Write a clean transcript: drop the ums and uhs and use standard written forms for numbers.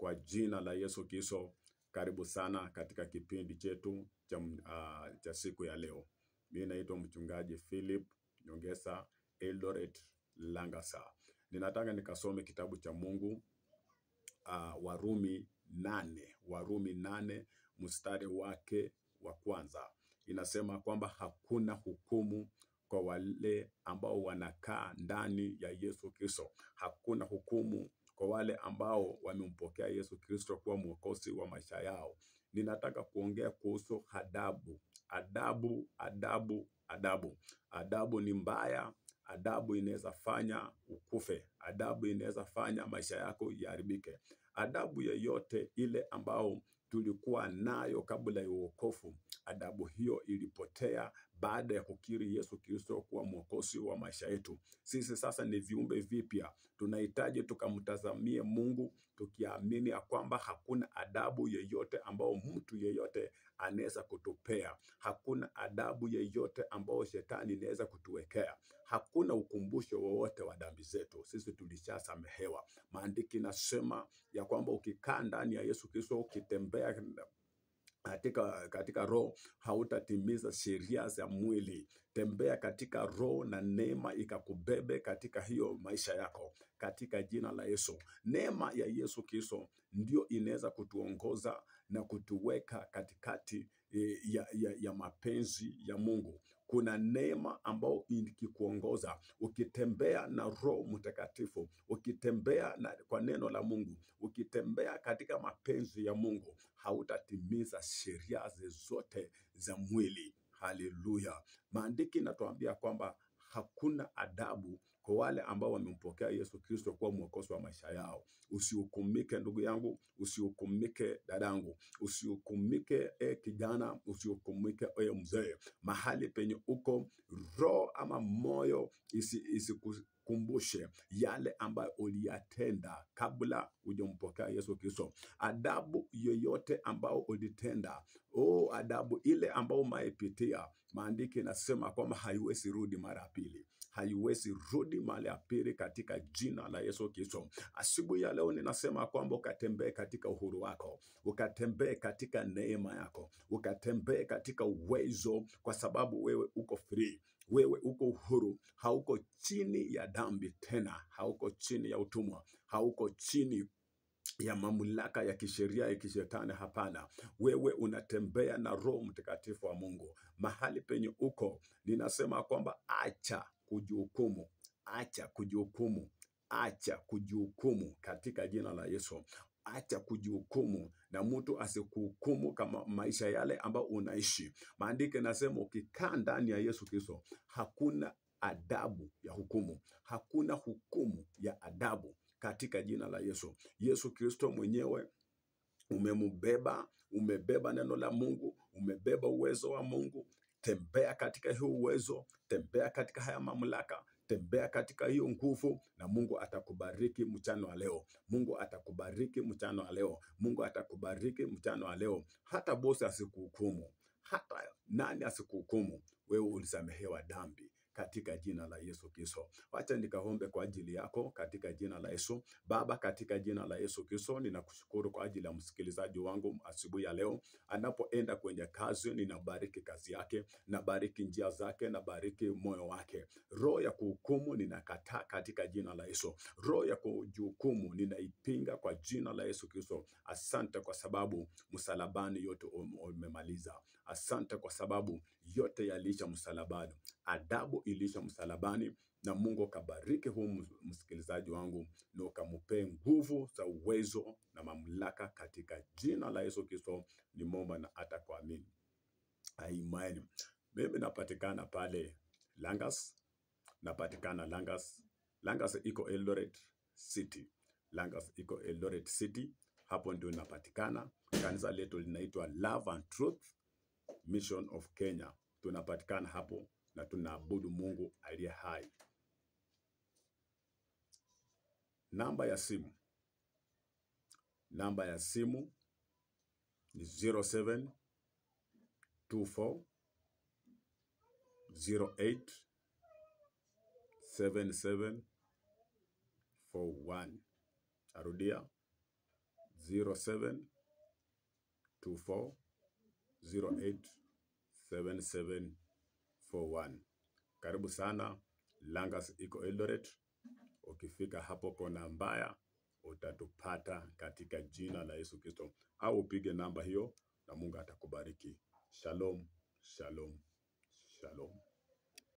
kwa jina la Yesu Kristo. Karibu sana katika kipindi chetu cha siku ya leo. Mimi naitwa mchungaji Philip Nyongesa Eldoret Langasa. Ninataka nikasome kitabu cha Mungu, Warumi 8 mstari wake wa kwanza. Inasema kwamba hakuna hukumu kwa wale ambao wanakaa ndani ya Yesu Kristo. Hakuna hukumu kwa wale ambao wamempokea Yesu Kristo kuwa mwokozi wa maisha yao. Ninataka kuongea kuhusu adabu. Adabu ni mbaya. Adabu inaweza fanya ukufe. Adabu inaweza fanya maisha yako yaharibike. Adabu yoyote ile ambao tulikuwa nayo kabla ya wokovu, adabu hiyo ilipotea baada ya kukiri Yesu Kristo kuwa mwokozi wa maisha yetu. Sisi sasa ni viumbe vipya. Tunahitaji tukamtazamie Mungu, tukiamini ya kwamba hakuna adabu yoyote ambao mtu yeyote anaweza kutupea. Hakuna adabu yoyote ambao shetani anaweza kutuwekea. Hakuna ukumbusho wowote wa dhambi zetu. Sisi tulishasamehewa. Maandiko nasema ya kwamba ukikaa ndani ya Yesu Kristo, ukitembea katika roho, hautatimiza sheria za mwili. Tembea katika roho na neema ikakubebe katika hiyo maisha yako, katika jina la Yesu. Neema ya Yesu Kristo ndio inaweza kutuongoza na kutuweka katikati ya mapenzi ya Mungu. Kuna neema ambao ikikuongoza, ukitembea na Roho Mtakatifu, ukitembea kwa neno la Mungu, ukitembea katika mapenzi ya Mungu, hautatimiza sheria zote za mwili. Haleluya. Maandiko inatuambia kwamba hakuna adabu kwa wale ambao wamempokea Yesu Kristo kuwa mwokozi wa maisha yao. Usihukumike ndugu yangu, usihukumike dadangu, usihukumike kijana, usihukumike mzee. Mahali penye uko, roho ama moyo isikukumbushe yale ambayo uliyatenda kabla hujampokea Yesu Kristo. Adabu yoyote ambao ulitenda, adabu ile ambao umaipitia, maandiko inasema kwamba haiwezi rudi mara pili. Haiwezi rudi mara ya pili katika jina la Yesu Kristo. Asubuhi ya leo ninasema kwamba ukatembee katika uhuru wako, ukatembee katika neema yako, ukatembee katika uwezo, kwa sababu wewe uko free. Wewe uko uhuru, hauko chini ya dhambi tena, hauko chini ya utumwa, hauko chini ya mamlaka ya kisheria ya kishetani. Hapana, wewe unatembea na Roho Mtakatifu wa Mungu. Mahali penye uko, ninasema kwamba acha kujihukumu, acha kujihukumu, acha kujihukumu katika jina la Yesu. Acha kujihukumu, na mtu asikuhukumu kama maisha yale ambao unaishi. Maandiko yanasema ukikaa ndani ya Yesu Kristo, hakuna adabu ya hukumu, hakuna hukumu ya adabu katika jina la Yesu. Yesu Kristo mwenyewe umebeba neno la Mungu, umebeba uwezo wa Mungu. Tembea katika hiyo uwezo, tembea katika haya mamlaka, tembea katika hiyo nguvu, na Mungu atakubariki mchana wa leo. Mungu atakubariki mchana wa leo. Mungu atakubariki mchana wa leo. Hata bosi asikuhukumu, hata nani asikuhukumu, wewe ulisamehewa dhambi katika jina la Yesu Kristo. Wacha nikaombe kwa ajili yako katika jina la Yesu. Baba, katika jina la Yesu Kristo, ninakushukuru kwa ajili ya msikilizaji wangu asubuhi ya leo. Anapoenda kwenye kazi, ninabariki kazi yake, nabariki njia zake, nabariki moyo wake. Roho ya kuhukumu ninakataa katika jina la Yesu. Roho ya kujihukumu ninaipinga kwa jina la Yesu Kristo. Asante kwa sababu msalabani yote umemaliza. Asante kwa sababu yote yaliisha msalabani. Adabu ilisha msalabani, na Mungu kabariki huu msikilizaji wangu, na ukampe nguvu za uwezo na mamlaka katika jina la Yesu Kristo. Nimeomba na hata kuamini. Amen. Mimi napatikana pale Langas. Napatikana Langas. Langas iko Eldoret City. Langas iko Eldoret City. Hapo ndio napatikana. Kanisa letu linaitwa Love and Truth Mission of Kenya. Tunapatikana hapo na tunaabudu Mungu aliye hai. Namba ya simu ni 0724 08 7741. Arudia 0724087741. Karibu sana. Langas iko Eldoret. Ukifika hapo kona mbaya utatupata katika jina la Yesu Kristo, au upige namba hiyo na Mungu atakubariki. Shalom, shalom, shalom.